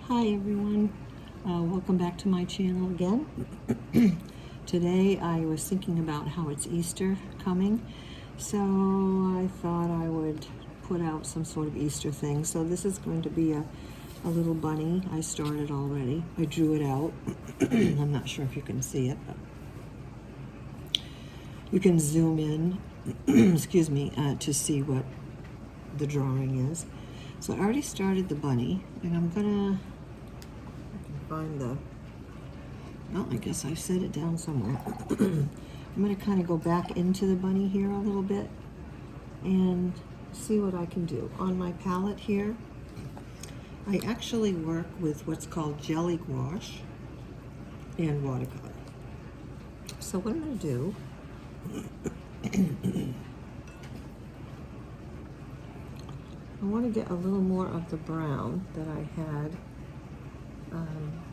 Hi everyone, welcome back to my channel again. Today I was thinking about how it's Easter coming, so I thought I would put out some sort of Easter thing. So this is going to be a little bunny. I started already. I drew it out. I'm not sure if you can see it, but you can zoom in, excuse me, to see what the drawing is. So I already started the bunny, and I'm gonna find the, well, I guess I set it down somewhere. I'm gonna kind of go back into the bunny here a little bit and see what I can do. On my palette here, I actually work with what's called jelly gouache and watercolor. So what I'm gonna do, I want to get a little more of the brown that I had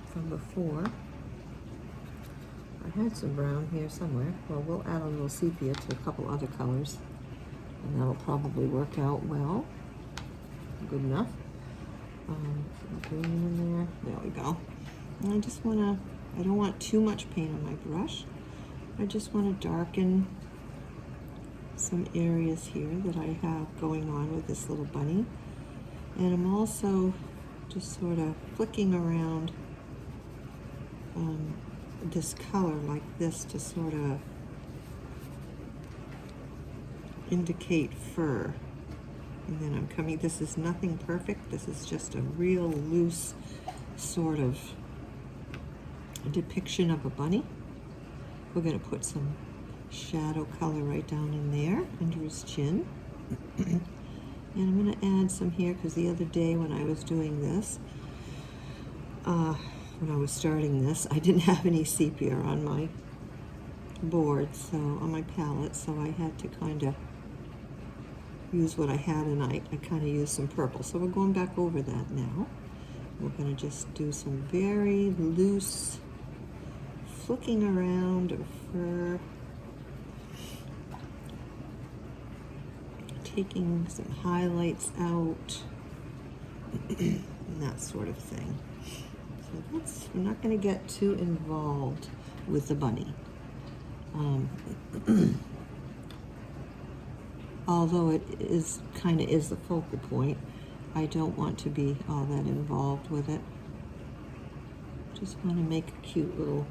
from before. I had some brown here somewhere. Well, we'll add a little sepia to a couple other colors, and that'll probably work out well. Good enough. Green in there. There we go. And I just want to, I don't want too much paint on my brush. I just want to darken some areas here that I have going on with this little bunny. And I'm also just sort of flicking around this color like this to sort of indicate fur. And then I'm coming, this is nothing perfect, this is just a real loose sort of depiction of a bunny. We're going to put some shadow color right down in there under his chin. And I'm going to add some here because the other day when I was doing this, when I was starting this, I didn't have any sepia on my board, so on my palette, so I had to kind of use what I had, and I kind of used some purple. So we're going back over that now. We're going to just do some very loose flicking around of fur, taking some highlights out, and that sort of thing. So that's, we're not going to get too involved with the bunny. Although it is kind of is the focal point, I don't want to be all that involved with it. Just want to make a cute little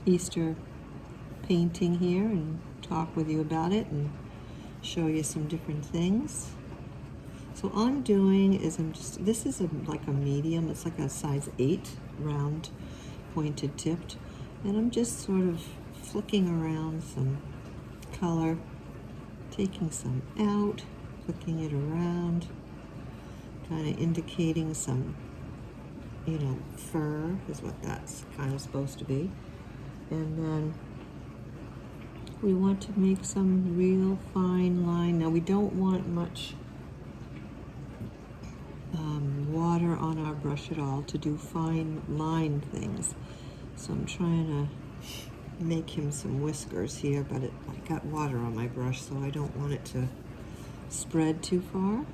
Easter painting here and talk with you about it and show you some different things. So all I'm doing is I'm just, this is like a medium, it's like a size 8, round, pointed tipped, and I'm just sort of flicking around some color, taking some out, flicking it around, kind of indicating some, you know, fur is what that's kind of supposed to be. And then we want to make some real fine line. Now we don't want much water on our brush at all to do fine line things. So I'm trying to make him some whiskers here, but I got water on my brush, so I don't want it to spread too far.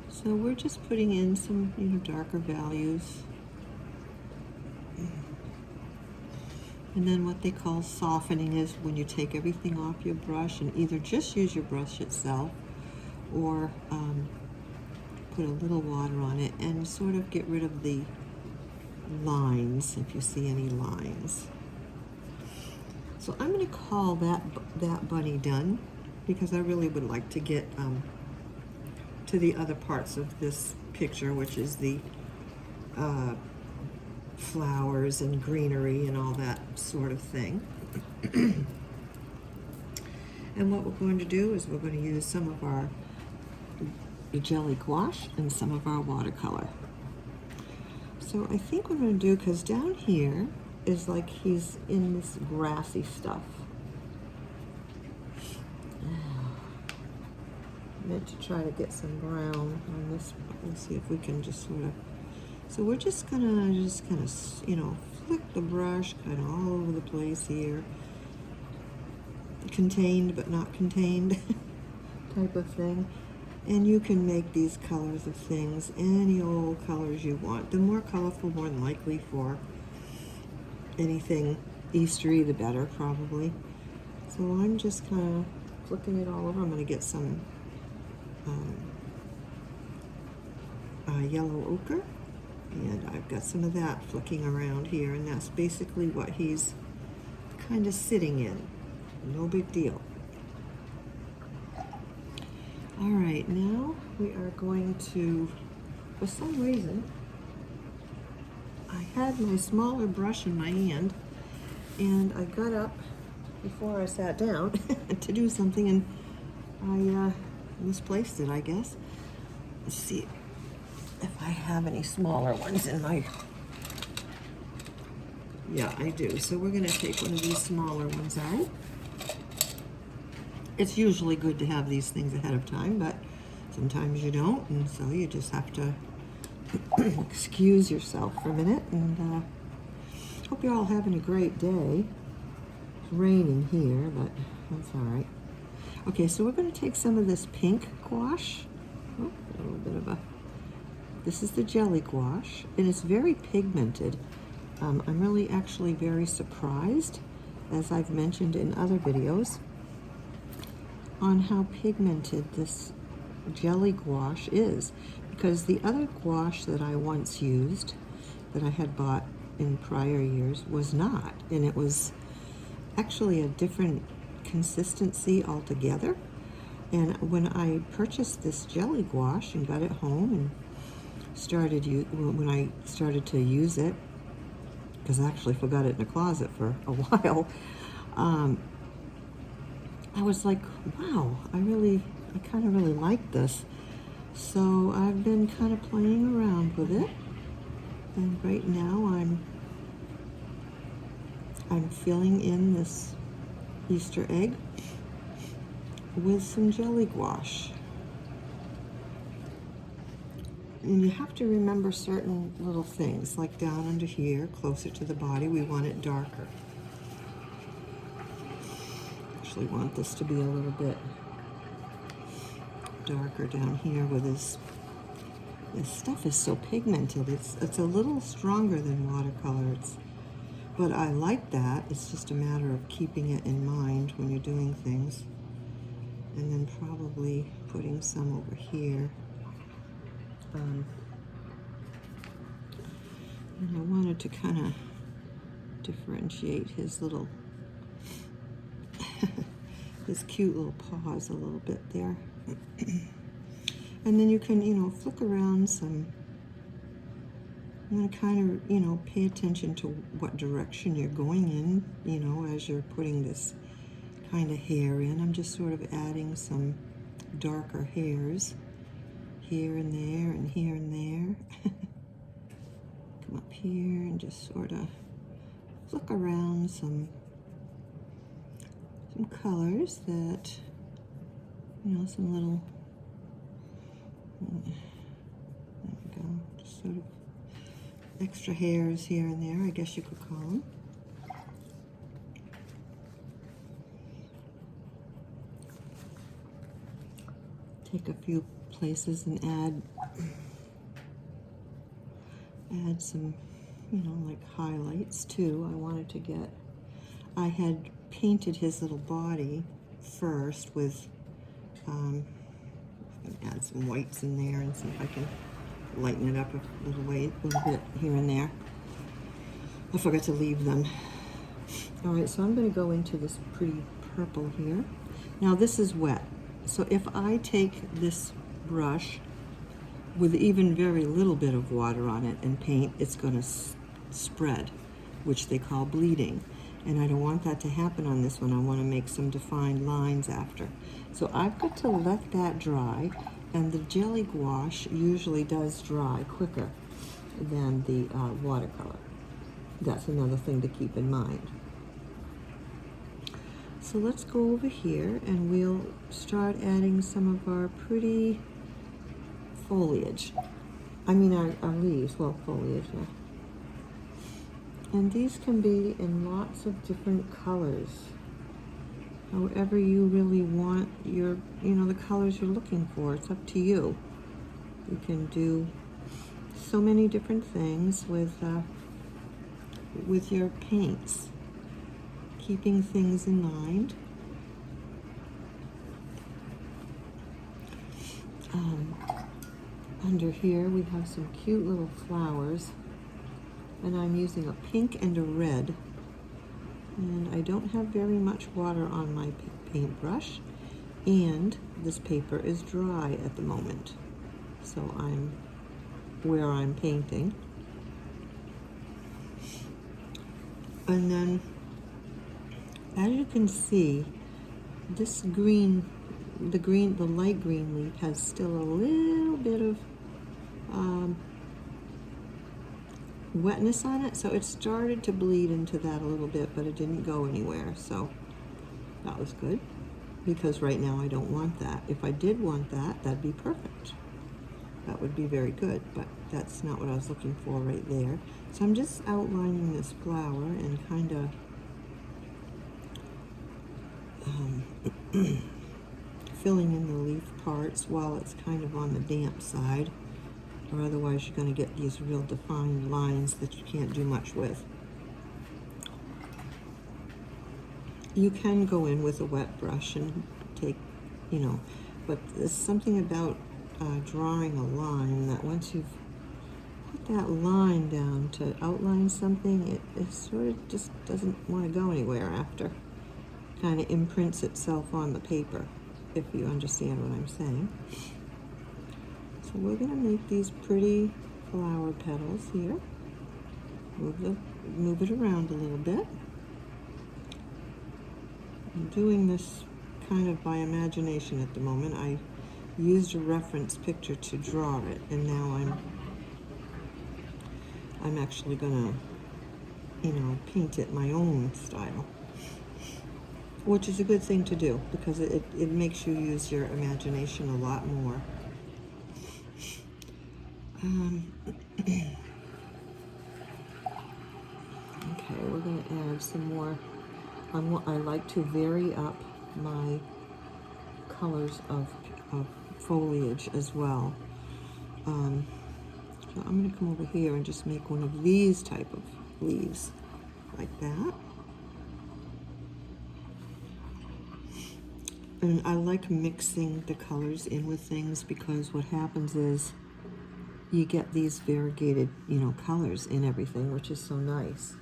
So we're just putting in some, you know, darker values. And then what they call softening is when you take everything off your brush and either just use your brush itself or put a little water on it and sort of get rid of the lines, if you see any lines. So I'm going to call that bunny done, because I really would like to get to the other parts of this picture, which is the flowers and greenery and all that sort of thing. And what we're going to do is we're going to use some of our jelly gouache and some of our watercolor. So I think what we're going to do, because down here is like he's in this grassy stuff. I meant to try to get some brown on this. Let's see if we can just sort of, so we're just gonna kind of, you know, flick the brush kind of all over the place here. Contained but not contained. type of thing. And you can make these colors of things any old colors you want. The more colorful, more than likely for anything Eastery, the better, probably. So I'm just kind of flicking it all over. I'm going to get some yellow ochre, and I've got some of that flicking around here, and that's basically what he's kind of sitting in. No big deal. All right, now we are going to, for some reason, I had my smaller brush in my hand, and I got up before I sat down to do something, and I misplaced it, I guess. Let's see if I have any smaller ones in my... Yeah, I do. So we're going to take one of these smaller ones out. It's usually good to have these things ahead of time, but sometimes you don't, and so you just have to excuse yourself for a minute. And hope you're all having a great day. It's raining here, but that's all right. Okay, so we're going to take some of this pink gouache. Oh, a little bit of a... This is the jelly gouache, and it's very pigmented. I'm really actually very surprised, as I've mentioned in other videos, on how pigmented this jelly gouache is, because the other gouache that I once used, that I had bought in prior years, was not, and it was actually a different consistency altogether. And when I purchased this jelly gouache and got it home and when I started to use it, because I actually forgot it in the closet for a while, I was like, wow, I kind of really like this. So I've been kind of playing around with it, and right now I'm filling in this Easter egg with some jelly gouache. And you have to remember certain little things, like down under here, closer to the body, we want it darker. Actually want this to be a little bit darker down here with this stuff is so pigmented. It's a little stronger than watercolor. But I like that. It's just a matter of keeping it in mind when you're doing things. And then probably putting some over here. And I wanted to kind of differentiate his little his cute little paws a little bit there. And then you can, flick around some. I'm going to kind of, pay attention to what direction you're going in, as you're putting this kind of hair in. I'm just sort of adding some darker hairs here and there and here and there. Come up here and just sort of flick around some colors that, some little, there we go, just sort of extra hairs here and there, I guess you could call them. Take a few places and add some, like highlights too. I had painted his little body first with, I'm gonna add some whites in there and see if I can lighten it up a little bit here and there. I forgot to leave them. All right, so I'm going to go into this pretty purple here. Now this is wet, so if I take this brush with even very little bit of water on it and paint, it's going to spread, which they call bleeding. And I don't want that to happen on this one. I want to make some defined lines after. So I've got to let that dry. And the jelly gouache usually does dry quicker than the watercolor. That's another thing to keep in mind. So let's go over here and we'll start adding some of our pretty foliage. I mean our leaves, well, foliage, yeah. And these can be in lots of different colors. However you really want your, the colors you're looking for. It's up to you. You can do so many different things with your paints, keeping things in mind. Under here we have some cute little flowers, and I'm using a pink and a red, and I don't have very much water on my paintbrush, and this paper is dry at the moment, so I'm where I'm painting. And then, as you can see, this green, the light green leaf has still a little bit of wetness on it, so it started to bleed into that a little bit, but it didn't go anywhere, so that was good, because right now I don't want that. If I did want that, that'd be perfect. That would be very good, but that's not what I was looking for right there. So I'm just outlining this flower and kind of filling in the leaf parts while it's kind of on the damp side, or otherwise you're going to get these real defined lines that you can't do much with. You can go in with a wet brush and take, but there's something about drawing a line that once you've put that line down to outline something, it sort of just doesn't want to go anywhere after. Kind of imprints itself on the paper, if you understand what I'm saying. So we're going to make these pretty flower petals here. Move it around a little bit. I'm doing this kind of by imagination at the moment. I used a reference picture to draw it, and now I'm actually gonna, paint it my own style, which is a good thing to do because it makes you use your imagination a lot more. Okay, we're going to add some more. I like to vary up my colors of foliage as well. So I'm going to come over here and just make one of these type of leaves, like that. And I like mixing the colors in with things because what happens is you get these variegated, colors in everything, which is so nice.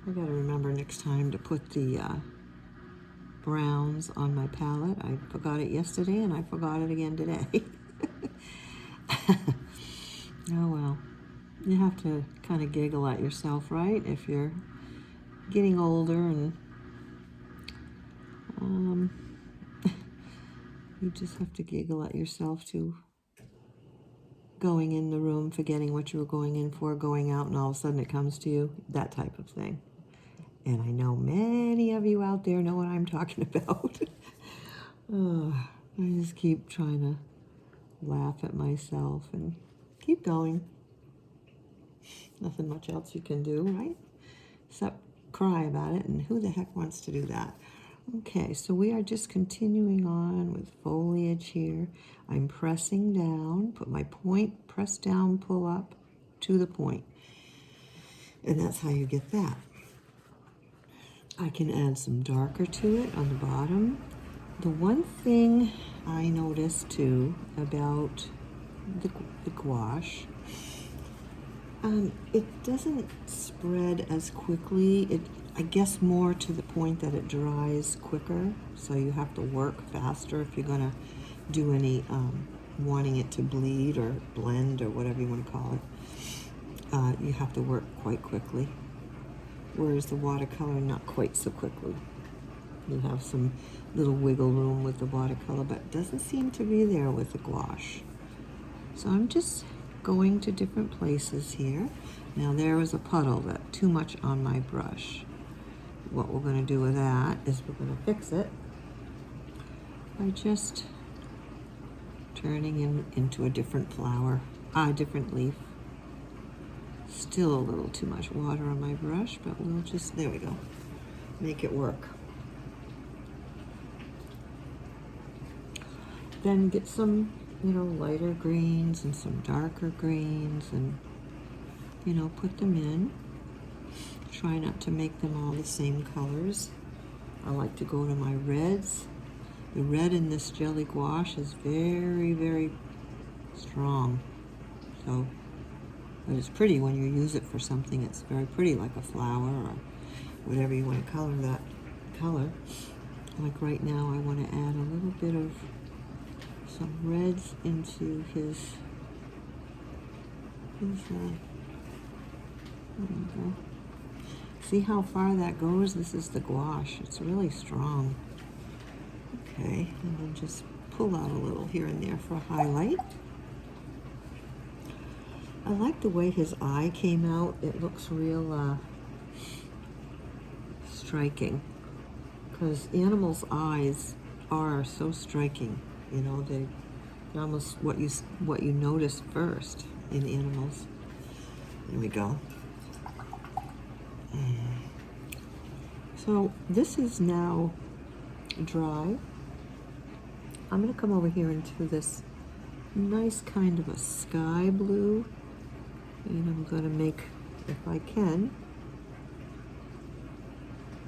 I gotta remember next time to put the browns on my palette. I forgot it yesterday and I forgot it again today. Oh well, you have to kind of giggle at yourself, right? If you're getting older and you just have to giggle at yourself to going in the room, forgetting what you were going in for, going out, and all of a sudden it comes to you, that type of thing. And I know many of you out there know what I'm talking about. I just keep trying to laugh at myself and keep going. Nothing much else you can do, right? Except cry about it, and who the heck wants to do that? Okay, so we are just continuing on with foliage here. I'm pressing down, put my point, press down, pull up to the point. And that's how you get that. I can add some darker to it on the bottom. The one thing I noticed too about the gouache, it doesn't spread as quickly. I guess more to the point that it dries quicker, so you have to work faster if you're gonna do any wanting it to bleed or blend or whatever you want to call it. You have to work quite quickly, whereas the watercolor, not quite so quickly. You have some little wiggle room with the watercolor, but it doesn't seem to be there with the gouache. So I'm just going to different places here. Now there was a puddle that too much on my brush. What we're going to do with that is we're going to fix it by just turning into a different flower, different leaf. Still a little too much water on my brush, but we'll just, there we go, make it work. then get some, you know, lighter greens and some darker greens and, you know, put them in. Try not to make them all the same colors. I like to go to my reds. The red in this jelly gouache is very, very strong. So, but it's pretty when you use it for something. It's very pretty, like a flower or whatever you want to color that color. Like right now, I want to add a little bit of some reds into his there you go. See how far that goes? This is the gouache. It's really strong. Okay, and then just pull out a little here and there for a highlight. I like the way his eye came out. It looks real striking, because animals' eyes are so striking. You know, they're almost what you notice first in animals. There we go. So this is now dry. I'm going to come over here into this nice kind of a sky blue, and I'm going to make, if I can,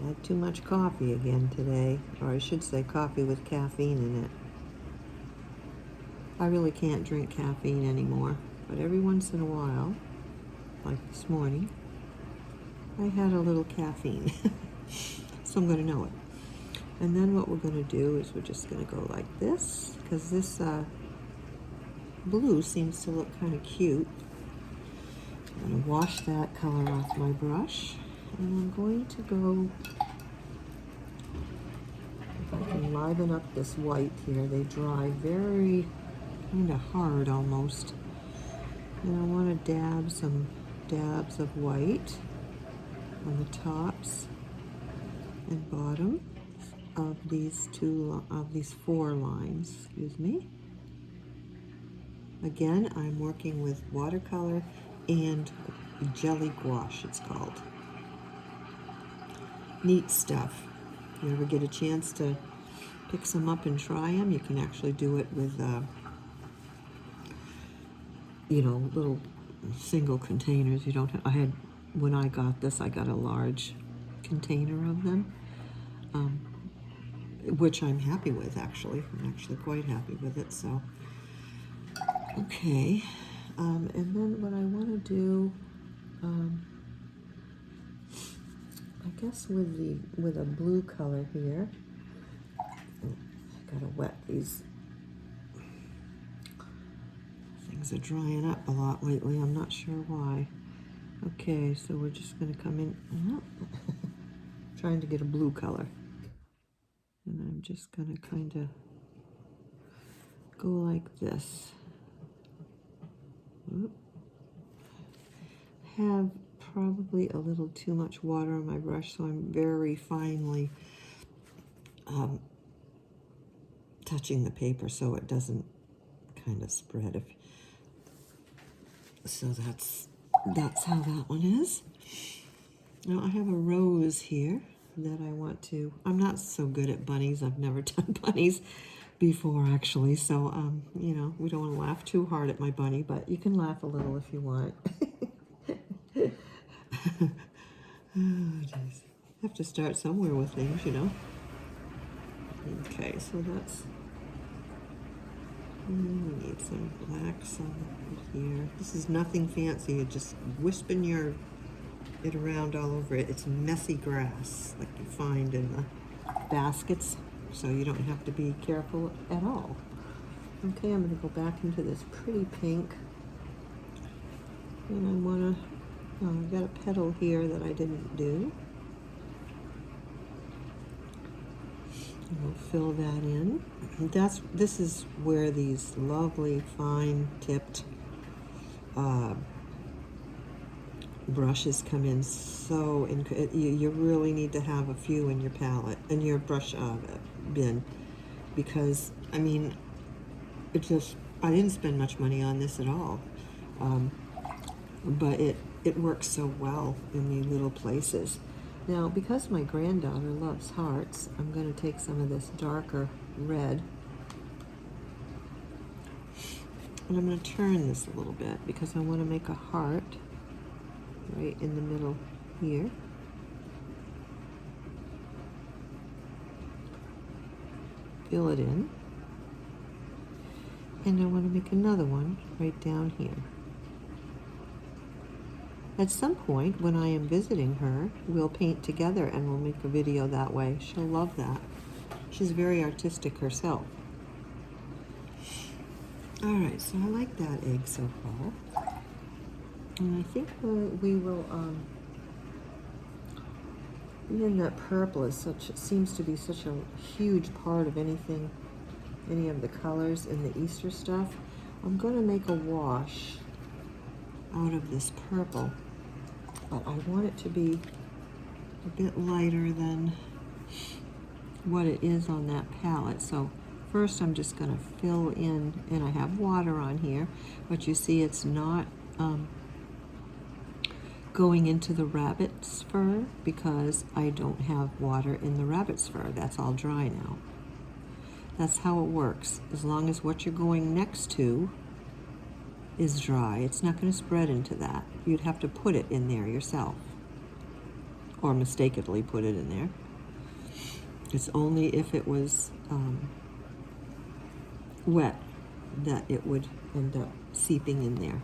not too much coffee again today, or I should say coffee with caffeine in it. I really can't drink caffeine anymore, but every once in a while, like this morning, I had a little caffeine. So I'm going to know it. And then what we're going to do is we're just going to go like this, because this blue seems to look kind of cute. I'm going to wash that color off my brush, and I'm going to go, if I can liven up this white here. They dry very kind of hard almost. And I want to dab some dabs of white on the tops and bottom of these four lines, excuse me. Again, I'm working with watercolor and jelly gouache, it's called. Neat stuff. If you ever get a chance to pick some up and try them, you can actually do it with, you know, little single containers. You don't have, when I got this, I got a large container of them, which I'm happy with, actually. I'm actually quite happy with it, so. Okay, and then what I want to do, I guess with a blue color here, I gotta wet these. Things are drying up a lot lately. I'm not sure why. Okay, so we're just gonna come in, trying to get a blue color. And I'm just gonna kind of go like this. Oop. Have probably a little too much water on my brush, so I'm very finely touching the paper so it doesn't kind of spread. So that's how that one is. Now I have a rose here that I want to, I'm not so good at bunnies. I've never done bunnies before, actually, so you know, we don't want to laugh too hard at my bunny, but you can laugh a little if you want. Oh, geez. Have to start somewhere with things, you know. Okay, so that's, we need some blacks on here. This is nothing fancy. You're just wisping it around all over it. It's messy grass like you find in the baskets, so you don't have to be careful at all. Okay, I'm going to go back into this pretty pink, and I want to, I've got a petal here that I didn't do. We'll fill that in. This is where these lovely fine tipped brushes come in. So you really need to have a few in your palette, in your brush bin, because I mean, I didn't spend much money on this at all, but it works so well in the little places. Now, because my granddaughter loves hearts, I'm going to take some of this darker red And I'm going to turn this a little bit because I want to make a heart right in the middle here. Fill it in. And I want to make another one right down here. At some point, when I am visiting her, we'll paint together and we'll make a video that way. She'll love that. She's very artistic herself. All right, so I like that egg so far. And I think we will, even that purple is such, it seems to be such a huge part of anything, any of the colors in the Easter stuff. I'm going to make a wash out of this purple, but I want it to be a bit lighter than what it is on that palette. So first I'm just going to fill in, and I have water on here, but you see it's not going into the rabbit's fur because I don't have water in the rabbit's fur. That's all dry now. That's how it works. As long as what you're going next to is dry, it's not going to spread into that. You'd have to put it in there yourself, or mistakenly put it in there. It's only if it was wet that it would end up seeping in there.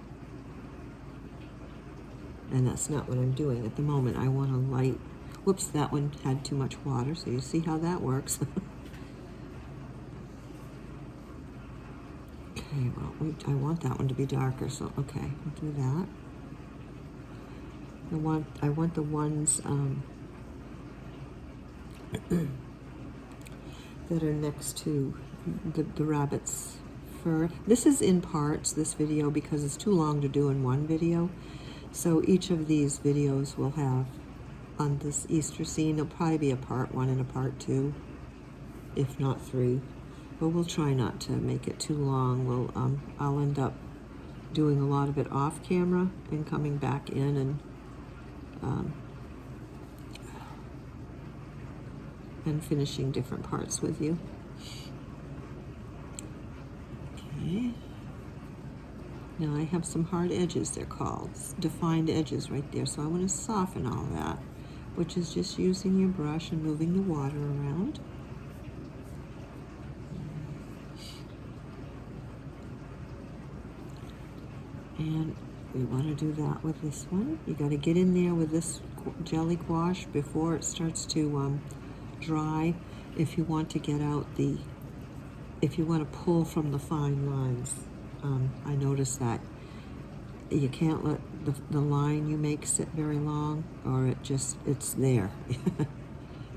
And that's not what I'm doing at the moment. I want a light, whoops, that one had too much water, so you see how that works. Okay, well, I want that one to be darker, so okay, I'll do that. I want the ones that are next to the rabbit's fur. This is in parts, this video, because it's too long to do in one video. So each of these videos will have, on this Easter scene, there'll probably be a part 1 and a part 2, if not 3. But we'll try not to make it too long. I'll end up doing a lot of it off camera and coming back in and finishing different parts with you. Okay. Now I have some hard edges, they're called, defined edges right there. So I want to soften all that, which is just using your brush and moving the water around. And we want to do that with this one. You got to get in there with this jelly gouache before it starts to dry. If you want to get out if you want to pull from the fine lines. I noticed that you can't let the line you make sit very long, or it's there.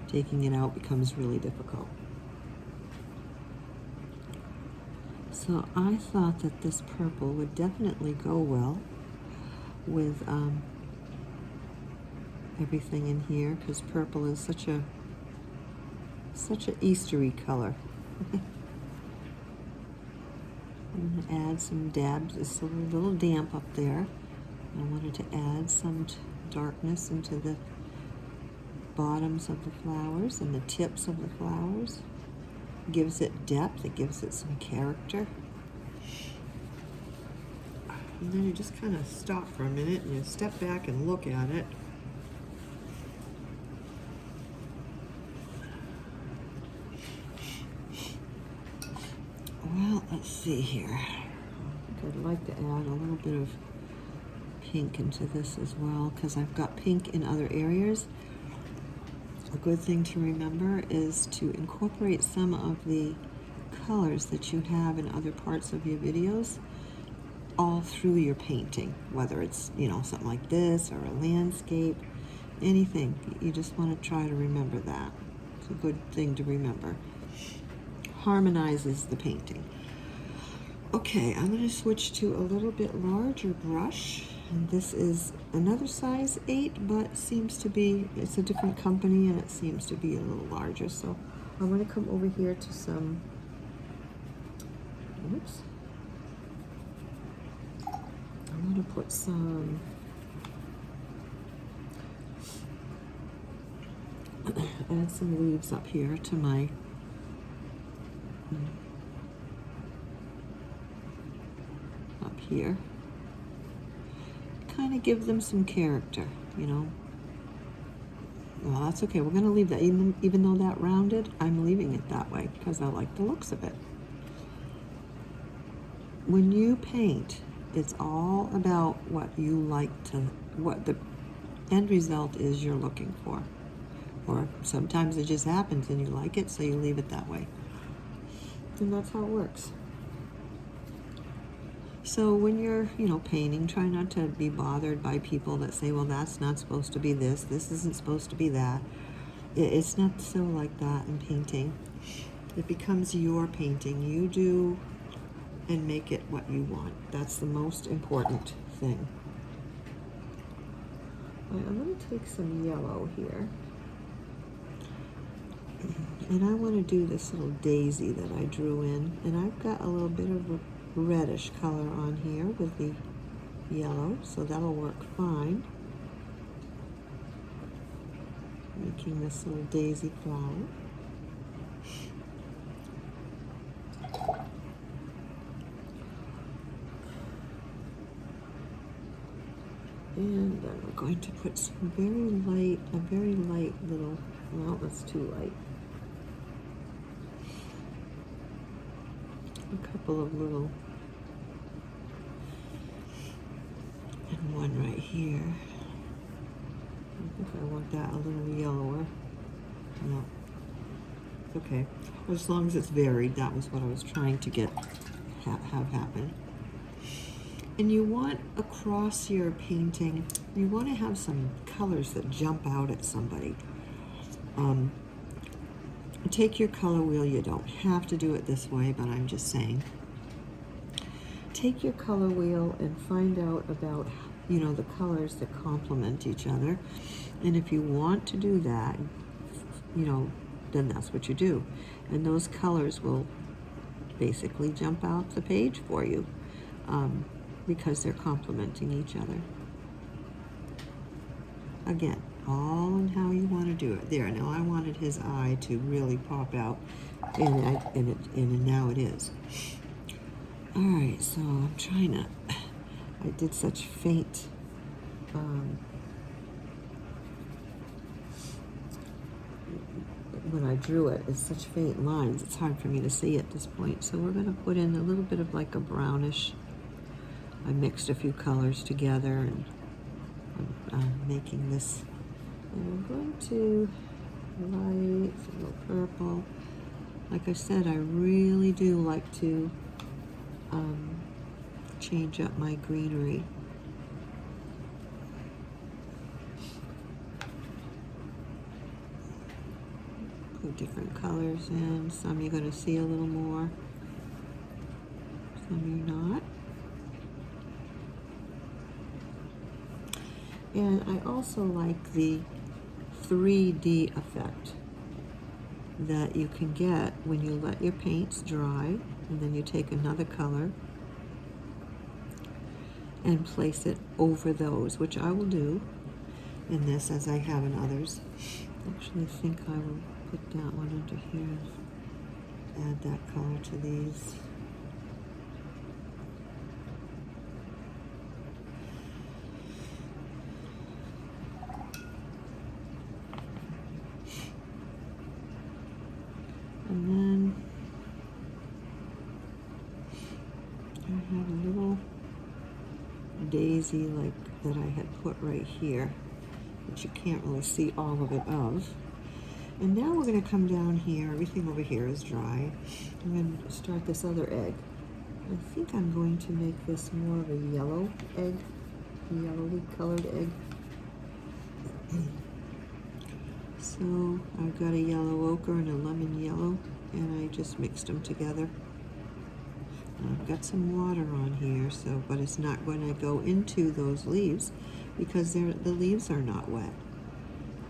Taking it out becomes really difficult. So I thought that this purple would definitely go well with everything in here, because purple is such a Eastery color. I'm going to add some dabs. It's a little damp up there. I wanted to add some darkness into the bottoms of the flowers and the tips of the flowers. It gives it depth, it gives it some character. And then you just kind of stop for a minute and you step back and look at it. Well, let's see here. I think I'd like to add a little bit of pink into this as well, because I've got pink in other areas. A good thing to remember is to incorporate some of the colors that you have in other parts of your videos all through your painting, whether it's, you know, something like this or a landscape, anything. You just want to try to remember that. It's a good thing to remember. Harmonizes the painting. Okay, I'm going to switch to a little bit larger brush, and this is another size 8, but seems to be, it's a different company and it seems to be a little larger. So I'm going to come over here to some, oops, I'm going to put some add some leaves up here to my here. Kind of give them some character, you know. Well, that's okay. We're going to leave that. Even though that rounded, I'm leaving it that way because I like the looks of it. When you paint, it's all about what you like to, what the end result is you're looking for. Or sometimes it just happens and you like it, so you leave it that way. And that's how it works. So when you're, you know, painting, try not to be bothered by people that say, well, that's not supposed to be this isn't supposed to be that. It's not so like that in painting. It becomes your painting. You do and make it what you want. That's the most important thing. Right, I'm going to take some yellow here. And I want to do this little daisy that I drew in. And I've got a little bit of a reddish color on here with the yellow, so that'll work fine. Making this little daisy flower. And then we're going to put some a very light little, well, that's too light. A couple of little, and one right here. I think I want that a little yellower. No, it's okay. As long as it's varied, that was what I was trying to get have happen. And you want across your painting, you want to have some colors that jump out at somebody. Take your color wheel. You don't have to do it this way, but I'm just saying. Take your color wheel and find out about, you know, the colors that complement each other. And if you want to do that, you know, then that's what you do. And those colors will basically jump out the page for you. Because they're complementing each other. Again, all in how you want to do it. There, now I wanted his eye to really pop out, and now it is. All right, so I'm trying to, I did such faint, when I drew it, it's such faint lines, it's hard for me to see at this point. So we're going to put in a little bit of like a brownish. I mixed a few colors together, and I'm making this. And I'm going to light, a little purple. Like I said, I really do like to change up my greenery. Put different colors in. Some you're going to see a little more, some you're not. And I also like the 3D effect that you can get when you let your paints dry, and then you take another color and place it over those, which I will do in this as I have in others. Actually, I think I will put that one under here, add that color to these. And then I have a little daisy like that I had put right here, which you can't really see all of it of. And now we're going to come down here. Everything over here is dry. I'm going to start this other egg. I think I'm going to make this more of a yellow egg, yellowy colored egg. So I've got a yellow ochre and a lemon yellow, and I just mixed them together. And I've got some water on here, so but it's not going to go into those leaves because the leaves are not wet.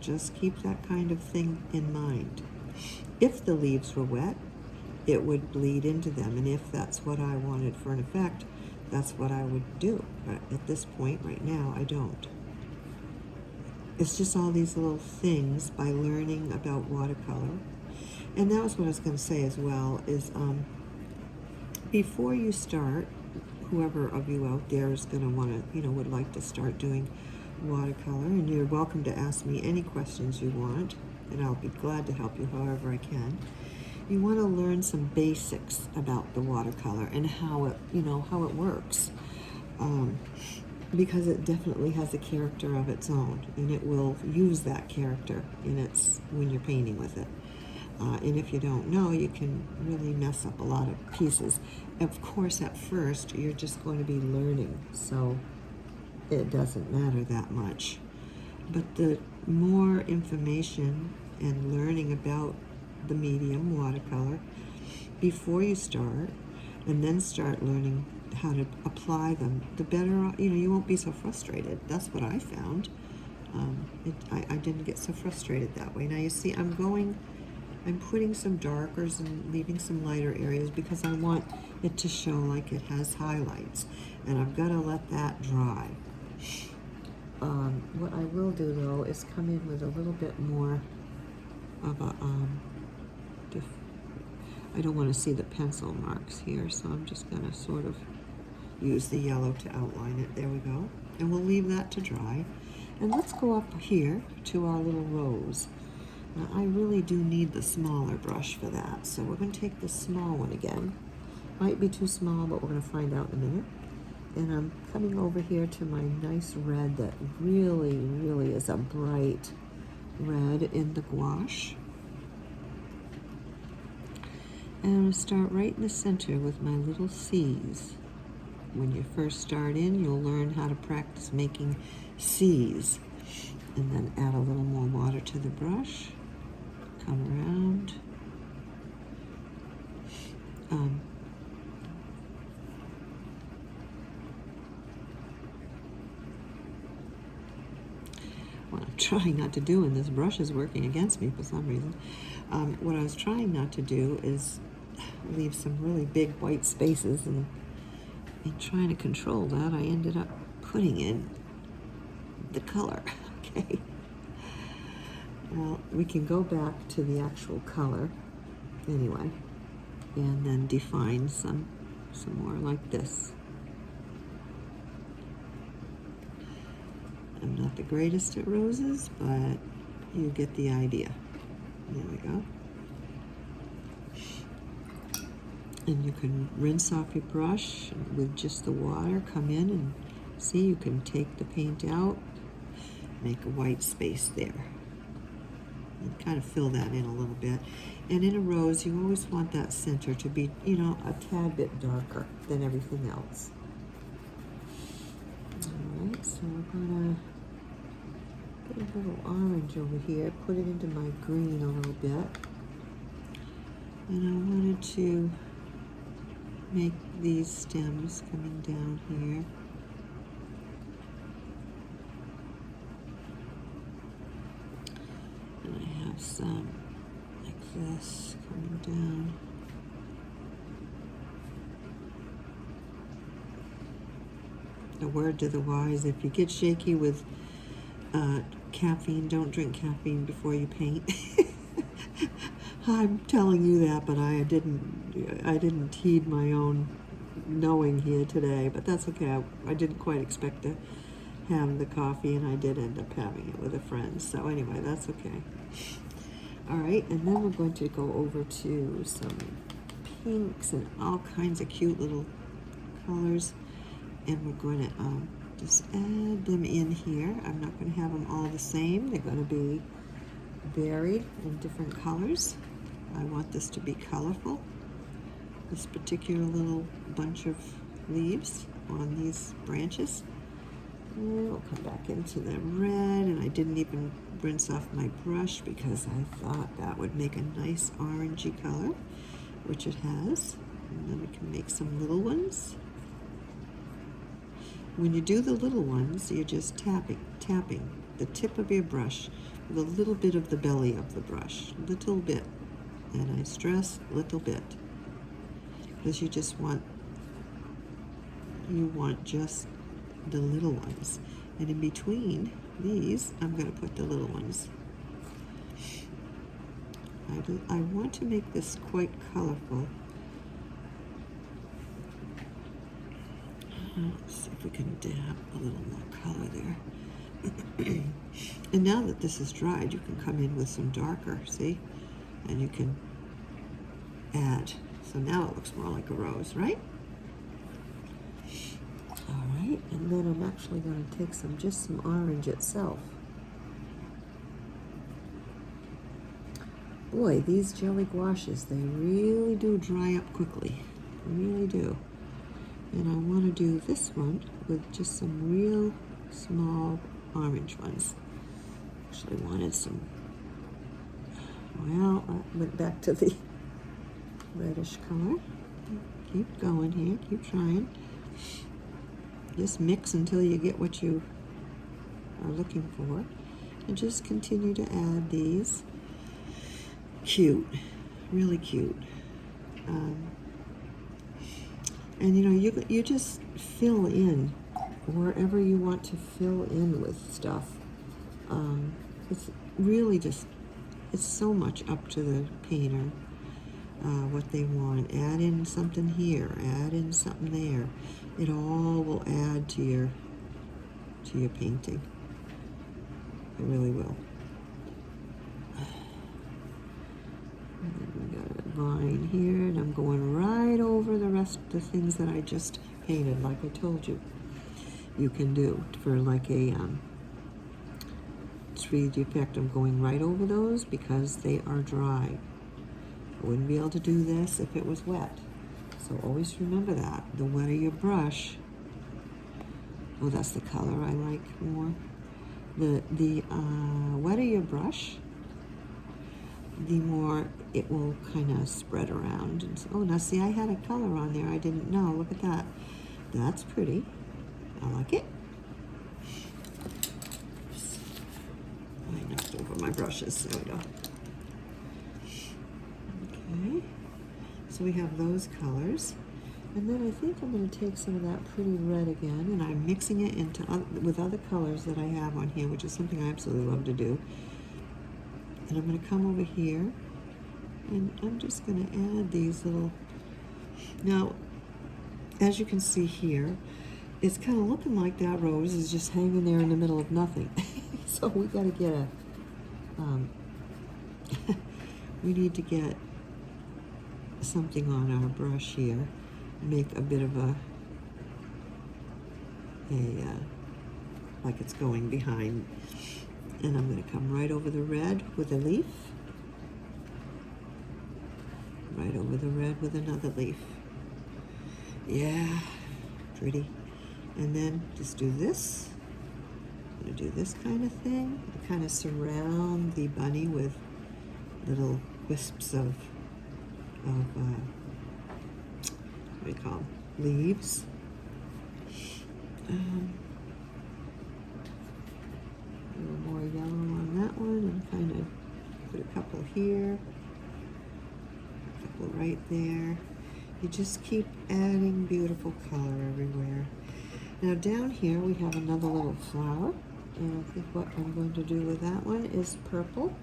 Just keep that kind of thing in mind. If the leaves were wet, it would bleed into them, and if that's what I wanted for an effect, that's what I would do. But at this point right now, I don't. It's just all these little things by learning about watercolor. And that was what I was going to say as well, is before you start, whoever of you out there is going to want to, would like to start doing watercolor, and you're welcome to ask me any questions you want, and I'll be glad to help you however I can. You want to learn some basics about the watercolor and how it, how it works, because it definitely has a character of its own, and it will use that character when you're painting with it. And if you don't know, you can really mess up a lot of pieces. Of course, at first, you're just going to be learning, so it doesn't matter that much. But the more information and learning about the medium watercolor before you start, and then start learning how to apply them, the better, you won't be so frustrated. That's what I found. I didn't get so frustrated that way. Now you see, I'm putting some darkers and leaving some lighter areas because I want it to show like it has highlights, and I've got to let that dry. What I will do though is come in with a little bit more of a, I don't want to see the pencil marks here, so I'm just going to sort of use the yellow to outline it. There we go. And we'll leave that to dry. And let's go up here to our little rose. Now, I really do need the smaller brush for that, so we're going to take the small one again. Might be too small, but we're going to find out in a minute. And I'm coming over here to my nice red that really, really is a bright red in the gouache. And I'm going to start right in the center with my little C's. When you first start in, you'll learn how to practice making C's. And then add a little more water to the brush. Come around. What I'm trying not to do, and this brush is working against me for some reason, what I was trying not to do is leave some really big white spaces, and in trying to control that, I ended up putting in the color. Okay. Well, we can go back to the actual color anyway, and then define some more like this. I'm not the greatest at roses, but you get the idea. There we go. And you can rinse off your brush with just the water, come in and see, you can take the paint out, make a white space there. And kind of fill that in a little bit. And in a rose, you always want that center to be, a tad bit darker than everything else. All right, so we're gonna get a little orange over here, put it into my green a little bit. And I wanted to make these stems coming down here. And I have some like this coming down. A word to the wise: if you get shaky with caffeine, don't drink caffeine before you paint. I'm telling you that, but I didn't heed my own knowing here today, but that's okay. I didn't quite expect to have the coffee, and I did end up having it with a friend. So anyway, that's okay. All right, and then we're going to go over to some pinks and all kinds of cute little colors, and we're going to just add them in here. I'm not going to have them all the same. They're going to be varied in different colors. I want this to be colorful. This particular little bunch of leaves on these branches. And we'll come back into the red, and I didn't even rinse off my brush because I thought that would make a nice orangey color, which it has. And then we can make some little ones. When you do the little ones, you're just tapping the tip of your brush with a little bit of the belly of the brush, little bit, and I stress little bit, because you want just the little ones, and in between these, I'm going to put the little ones. I want to make this quite colorful. Let's see if we can dab a little more color there. And now that this is dried, you can come in with some darker, see? And you can add. So now it looks more like a rose, right? All right, and then I'm actually going to take just some orange itself. Boy, these jelly gouaches, they really do dry up quickly. They really do. And I want to do this one with just some real small orange ones. Actually wanted some, well, I went back to the reddish color. Keep going here, keep trying. Just mix until you get what you are looking for. And just continue to add these. Cute, really cute. And you know, you just fill in wherever you want to fill in with stuff. It's really just, it's so much up to the painter what they want. Add in something here, add in something there. It all will add to your painting. It really will. We got a vine here, and I'm going right over the rest of the things that I just painted, like I told you. You can do for like a 3D effect. I'm going right over those because they are dry. I wouldn't be able to do this if it was wet. So always remember that. The wetter your brush, oh, that's the color I like more. The wetter your brush, the more it will kind of spread around. And so, oh, now see, I had a color on there I didn't know. Look at that. That's pretty. I like it. Oops. I knocked over my brushes. There we go. Okay. So we have those colors. And then I think I'm going to take some of that pretty red again, and I'm mixing it into with other colors that I have on here, which is something I absolutely love to do. And I'm going to come over here, and I'm just going to add these little, now, as you can see here, it's kind of looking like that rose is just hanging there in the middle of nothing. So we got to get a, we need to get something on our brush here, make a bit of a like it's going behind. And I'm going to come right over the red with a leaf. Right over the red with another leaf. Yeah, pretty. And then just do this. I'm going to do this kind of thing. And kind of surround the bunny with little wisps of what do you call them? Leaves. A little more yellow on that one, and kind of put a couple here, a couple right there. You just keep adding beautiful color everywhere. Now down here we have another little flower, and I think what I'm going to do with that one is purple.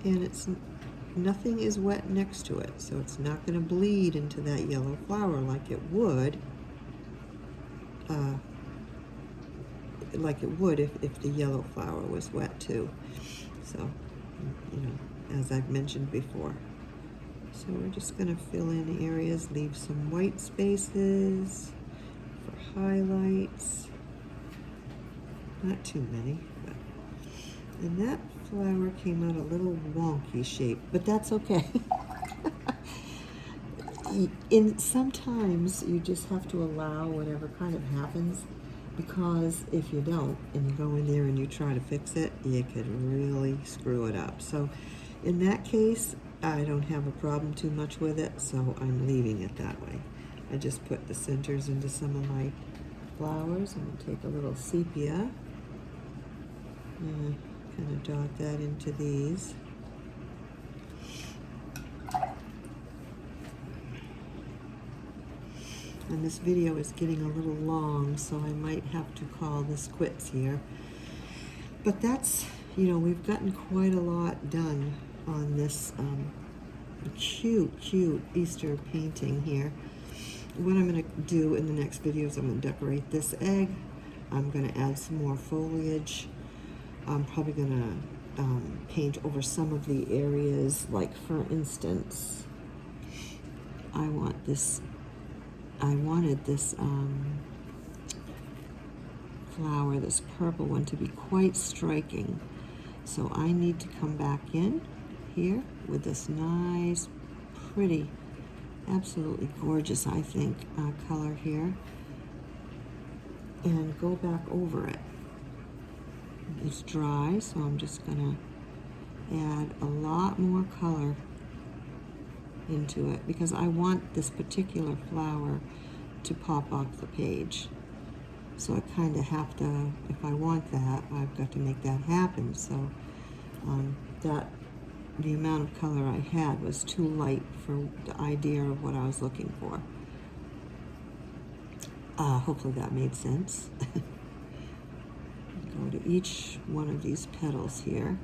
And it's nothing is wet next to it, so it's not going to bleed into that yellow flower like it would if the yellow flower was wet too. So, you know, as I've mentioned before. So we're just going to fill in areas, leave some white spaces for highlights. Not too many, but, and that flower came out a little wonky shape, but that's okay. Sometimes you just have to allow whatever kind of happens, because if you don't and you go in there and you try to fix it, you could really screw it up. So in that case, I don't have a problem too much with it, so I'm leaving it that way. I just put the centers into some of my flowers. I'm going to take a little sepia and kind of dot that into these. And this video is getting a little long, so I might have to call this quits here. But that's, you know, we've gotten quite a lot done on this cute, cute Easter painting here. What I'm going to do in the next video is I'm going to decorate this egg. I'm going to add some more foliage. I'm probably going to paint over some of the areas, like for instance, I wanted this flower, this purple one, to be quite striking. So I need to come back in here with this nice, pretty, absolutely gorgeous, I think, color here, and go back over it. It's dry, so I'm just gonna add a lot more color into it because I want this particular flower to pop off the page. So I kind of have to, if I want that, I've got to make that happen. So the amount of color I had was too light for the idea of what I was looking for. Hopefully that made sense. Go to each one of these petals here.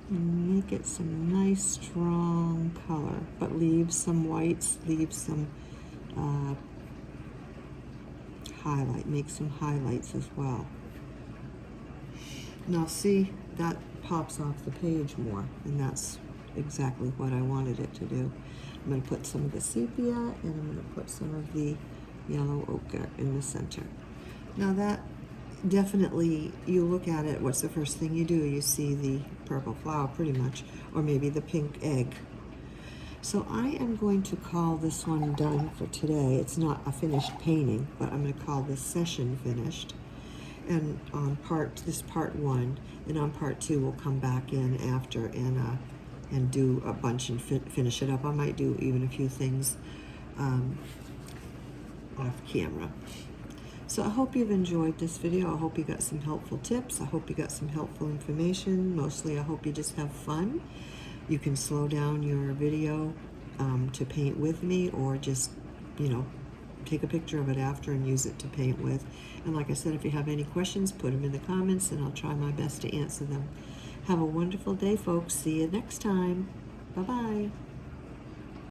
And make it some nice strong color, but leave some whites, leave some highlight, make some highlights as well. Now see, that pops off the page more, and that's exactly what I wanted it to do. I'm going to put some of the sepia, and I'm going to put some of the yellow ochre in the center. Now that definitely, you look at it, what's the first thing you do? You see the purple flower pretty much, or maybe the pink egg. So I am going to call this one done for today. It's not a finished painting, but I'm going to call this session finished. And on this part 1, and on part 2 we'll come back in after and do a bunch and finish it up. I might do even a few things off camera. So I hope you've enjoyed this video. I hope you got some helpful tips. I hope you got some helpful information. Mostly I hope you just have fun. You can slow down your video to paint with me, or just, you know, take a picture of it after and use it to paint with. And like I said, if you have any questions, put them in the comments and I'll try my best to answer them. Have a wonderful day, folks. See you next time. Bye-bye.